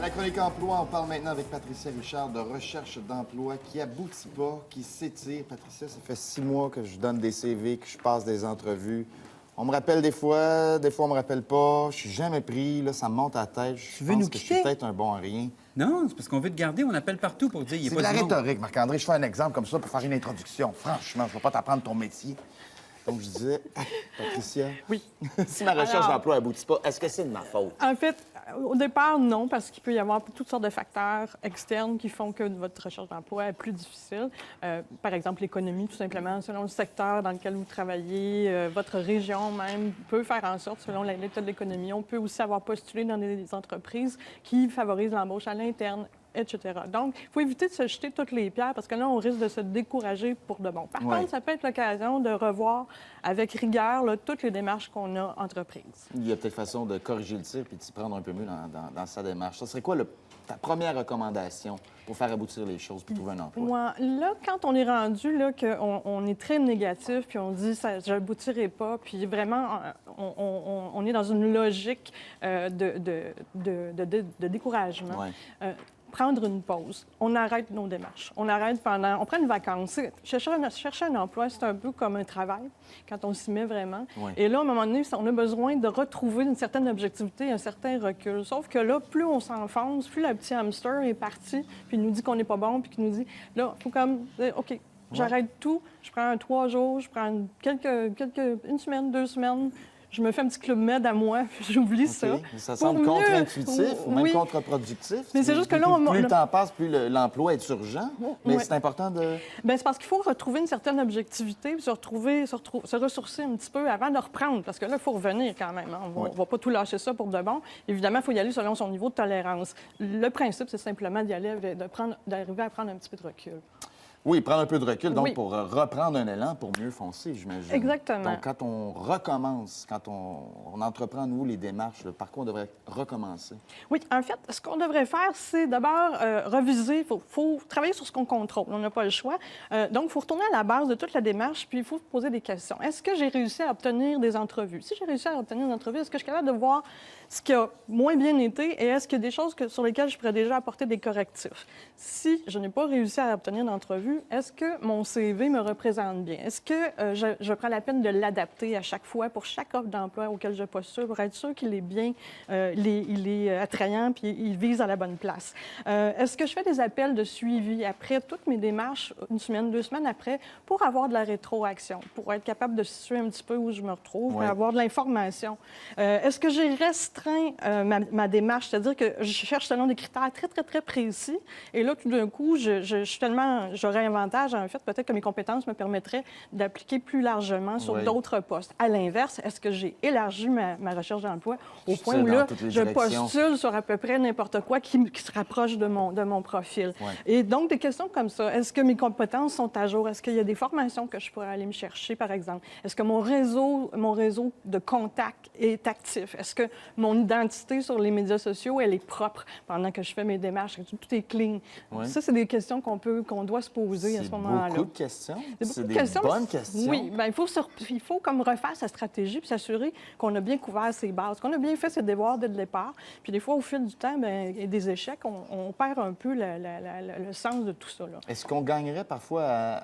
la chronique emploi, on parle maintenant avec Patricia Richard de recherche d'emploi qui aboutit pas, qui s'étire. Patricia, ça fait 6 mois que je donne des CV, que je passe des entrevues. On me rappelle des fois on me rappelle pas. Je suis jamais pris, là, ça me monte à la tête. Je pense que je suis peut-être un bon à rien. Non, c'est parce qu'on veut te garder, on appelle partout pour dire il n'y a C'est pas de la de monde. rhétorique, Marc-André. Je fais un exemple comme ça pour faire une introduction. Franchement, je ne vais pas t'apprendre ton métier. Donc, je disais, Patricia, Oui. si ma recherche Alors, d'emploi aboutit pas, est-ce que c'est de ma faute? En fait, au départ, non, parce qu'il peut y avoir toutes sortes de facteurs externes qui font que votre recherche d'emploi est plus difficile. Par exemple, l'économie, tout simplement, selon le secteur dans lequel vous travaillez, votre région même peut faire en sorte, selon l'état de l'économie. On peut aussi avoir postulé dans des entreprises qui favorisent l'embauche à l'interne, etc. Donc, il faut éviter de se jeter toutes les pierres parce que là, on risque de se décourager pour de bon. Par contre, ça peut être l'occasion de revoir avec rigueur là, toutes les démarches qu'on a entreprises. Il y a peut-être façon de corriger le tir puis de s'y prendre un peu mieux dans sa démarche. Ça serait quoi ta première recommandation pour faire aboutir les choses pour trouver un emploi? Moi, là, quand on est rendu, là, qu'on est très négatif, puis on dit ça, je n'aboutirai pas, puis vraiment, on est dans une logique de découragement. Ouais. Prendre une pause. On arrête nos démarches. On prend une vacance. Chercher un emploi, c'est un peu comme un travail, quand on s'y met vraiment. Ouais. Et là, à un moment donné, on a besoin de retrouver une certaine objectivité, un certain recul. Sauf que là, plus on s'enfonce, plus le petit hamster est parti, puis il nous dit qu'on n'est pas bon, puis qu'il nous dit, là, il faut comme dire, OK, j'arrête tout, je prends 3 jours, je prends une semaine, 2 semaines, je me fais un petit club med à moi, puis j'oublie ça. Ça semble contre-intuitif ou même contre-productif. Mais c'est juste que là, plus le temps passe, plus l'emploi est urgent. Mais c'est important de... Bien, c'est parce qu'il faut retrouver une certaine objectivité, puis se ressourcer un petit peu avant de reprendre. Parce que là, il faut revenir quand même. Hein. On ne va pas tout lâcher ça pour de bon. Évidemment, il faut y aller selon son niveau de tolérance. Le principe, c'est simplement d'y aller, d'arriver à prendre un petit peu de recul. Oui, prendre un peu de recul, donc pour reprendre un élan, pour mieux foncer, j'imagine. Exactement. Donc, quand on recommence, quand on entreprend, nous, les démarches, par quoi on devrait recommencer? Oui, en fait, ce qu'on devrait faire, c'est d'abord reviser. Il faut travailler sur ce qu'on contrôle. On n'a pas le choix. Donc, il faut retourner à la base de toute la démarche, puis il faut se poser des questions. Est-ce que j'ai réussi à obtenir des entrevues? Si j'ai réussi à obtenir des entrevues, est-ce que je suis capable de voir ce qui a moins bien été et est-ce qu'il y a des choses sur lesquelles je pourrais déjà apporter des correctifs? Si je n'ai pas réussi à obtenir d'entrevue, est-ce que mon CV me représente bien? Est-ce que je prends la peine de l'adapter à chaque fois pour chaque offre d'emploi auquel je postule pour être sûr qu'il est bien, il est attrayant puis il vise à la bonne place? Est-ce que je fais des appels de suivi après toutes mes démarches, 1 semaine, 2 semaines après, pour avoir de la rétroaction, pour être capable de situer un petit peu où je me retrouve, et avoir de l'information? Est-ce que j'ai restreint ma démarche, c'est-à-dire que je cherche selon des critères très, très, très précis. Et là, tout d'un coup, j'aurais un avantage, en fait, peut-être que mes compétences me permettraient d'appliquer plus largement sur d'autres postes. À l'inverse, est-ce que j'ai élargi ma recherche d'emploi au point où là, je postule sur à peu près n'importe quoi qui se rapproche de mon profil? Ouais. Et donc, des questions comme ça. Est-ce que mes compétences sont à jour? Est-ce qu'il y a des formations que je pourrais aller me chercher, par exemple? Est-ce que mon réseau de contacts est actif? Est-ce que mon identité sur les médias sociaux, elle est propre pendant que je fais mes démarches? Tout est clean. Ouais. Ça, c'est des questions qu'on doit se poser à ce moment-là. C'est beaucoup de questions. C'est des questions, bonnes questions. Oui, bien, il faut comme refaire sa stratégie puis s'assurer qu'on a bien couvert ses bases, qu'on a bien fait ses devoirs dès le départ. Puis des fois, au fil du temps, bien, et des échecs, on perd un peu le sens de tout ça. Est-ce qu'on gagnerait parfois à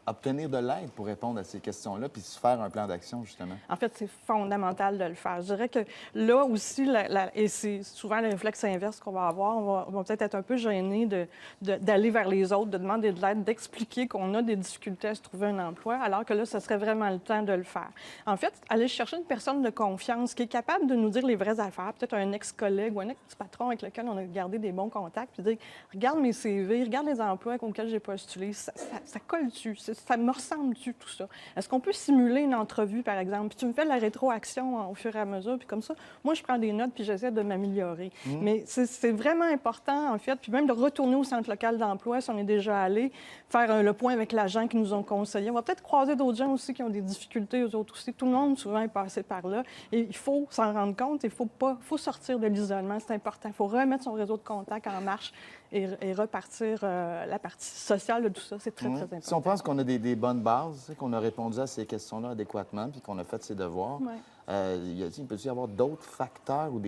obtenir de l'aide pour répondre à ces questions-là puis se faire un plan d'action, justement? En fait, c'est fondamental de le faire. Je dirais que là aussi, et c'est souvent le réflexe inverse qu'on va avoir, on va peut-être être un peu gêné d'aller vers les autres, de demander de l'aide, d'expliquer qu'on a des difficultés à se trouver un emploi, alors que là, ce serait vraiment le temps de le faire. En fait, aller chercher une personne de confiance qui est capable de nous dire les vraies affaires, peut-être un ex-collègue ou un ex-patron avec lequel on a gardé des bons contacts, puis dire « Regarde mes CV, regarde les emplois auxquels j'ai postulé, ça colle-tu? Ça me ressemble-tu, tout ça? Est-ce qu'on peut simuler une entrevue, par exemple? Puis tu me fais de la rétroaction au fur et à mesure, puis comme ça, moi, je prends des notes, puis j'essaie de m'améliorer. Mais c'est vraiment important, en fait, puis même de retourner au centre local d'emploi, si on est déjà allé, faire le point avec l'agent qui nous ont conseillé. On va peut-être croiser d'autres gens aussi qui ont des difficultés, eux autres aussi. Tout le monde, souvent, est passé par là. Et il faut s'en rendre compte, il faut sortir de l'isolement, c'est important. Il faut remettre son réseau de contacts en marche et repartir la partie sociale de tout ça. C'est très, très important. Si on pense qu'on a des bonnes bases, qu'on a répondu à ces questions-là adéquatement puis qu'on a fait ses devoirs, il peut y avoir d'autres facteurs ou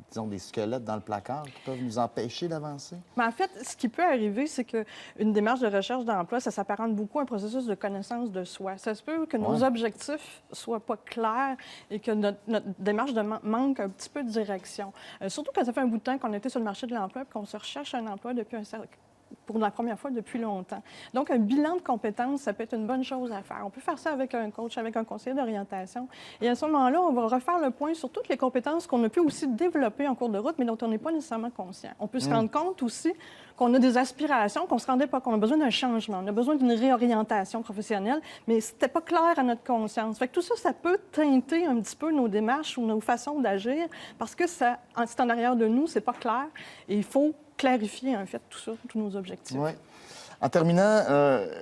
disons, des squelettes dans le placard qui peuvent nous empêcher d'avancer? Mais en fait, ce qui peut arriver, c'est qu'une démarche de recherche d'emploi, ça s'apparente beaucoup à un processus de connaissance de soi. Ça se peut que nos objectifs soient pas clairs et que notre démarche manque un petit peu de direction. Surtout quand ça fait un bout de temps qu'on était sur le marché de l'emploi et qu'on se recherche un emploi pour la première fois depuis longtemps. Donc, un bilan de compétences, ça peut être une bonne chose à faire. On peut faire ça avec un coach, avec un conseiller d'orientation. Et à ce moment-là, on va refaire le point sur toutes les compétences qu'on a pu aussi développer en cours de route, mais dont on n'est pas nécessairement conscient. On peut se rendre compte aussi qu'on a des aspirations, qu'on ne se rendait pas, qu'on a besoin d'un changement, on a besoin d'une réorientation professionnelle, mais ce n'était pas clair à notre conscience. Fait que tout ça, ça peut teinter un petit peu nos démarches ou nos façons d'agir parce que c'est en arrière de nous, c'est pas clair. Et il faut clarifier, en fait, tout ça, tous nos objectifs. Oui. En terminant,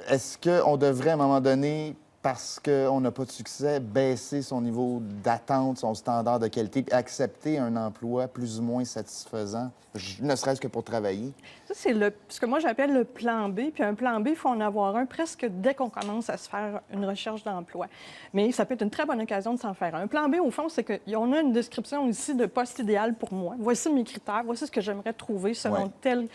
est-ce qu'on devrait, à un moment donné, parce qu'on n'a pas de succès, baisser son niveau d'attente, son standard de qualité, puis accepter un emploi plus ou moins satisfaisant, ne serait-ce que pour travailler? Ça, c'est ce que moi j'appelle le plan B. Puis un plan B, il faut en avoir un presque dès qu'on commence à se faire une recherche d'emploi. Mais ça peut être une très bonne occasion de s'en faire un. Un plan B, au fond, c'est qu'on a une description ici de poste idéal pour moi. Voici mes critères, voici ce que j'aimerais trouver selon tel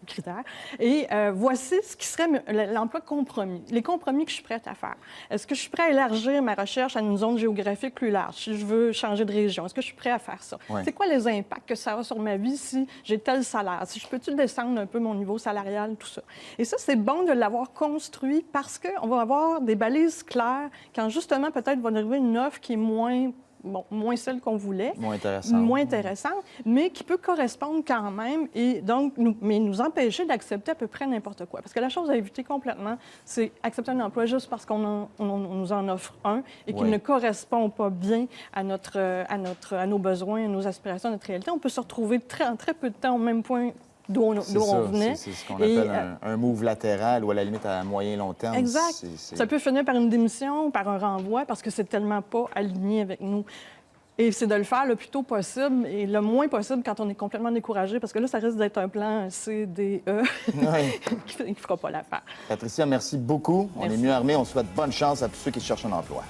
critère. Et voici ce qui serait l'emploi compromis, les compromis que je suis prête à faire. Est-ce que je suis prête à élargir ma recherche à une zone géographique plus large, si je veux changer de région? Est-ce que je suis prête à faire ça? C'est quoi les impacts que ça a sur ma vie si j'ai tel salaire? Si je peux-tu descendre un peu mon niveau salarial, tout ça? Et ça, c'est bon de l'avoir construit parce qu'on va avoir des balises claires quand, justement, peut-être va arriver une offre qui est moins celle qu'on voulait. Moins intéressante, mais qui peut correspondre quand même et donc nous empêcher d'accepter à peu près n'importe quoi. Parce que la chose à éviter complètement, c'est accepter un emploi juste parce qu'on nous en offre un et qu'il ne correspond pas bien à nos besoins, à nos aspirations, à notre réalité. On peut se retrouver en très peu de temps au même point d'où on venait. C'est ce qu'on appelle un move latéral ou à la limite à moyen et long terme. Exact. Ça peut finir par une démission, par un renvoi, parce que c'est tellement pas aligné avec nous. Et c'est de le faire le plus tôt possible et le moins possible quand on est complètement découragé, parce que là, ça risque d'être un plan C, D, E qui ne fera pas l'affaire. Patricia, merci beaucoup. On est mieux armés. On souhaite bonne chance à tous ceux qui cherchent un emploi.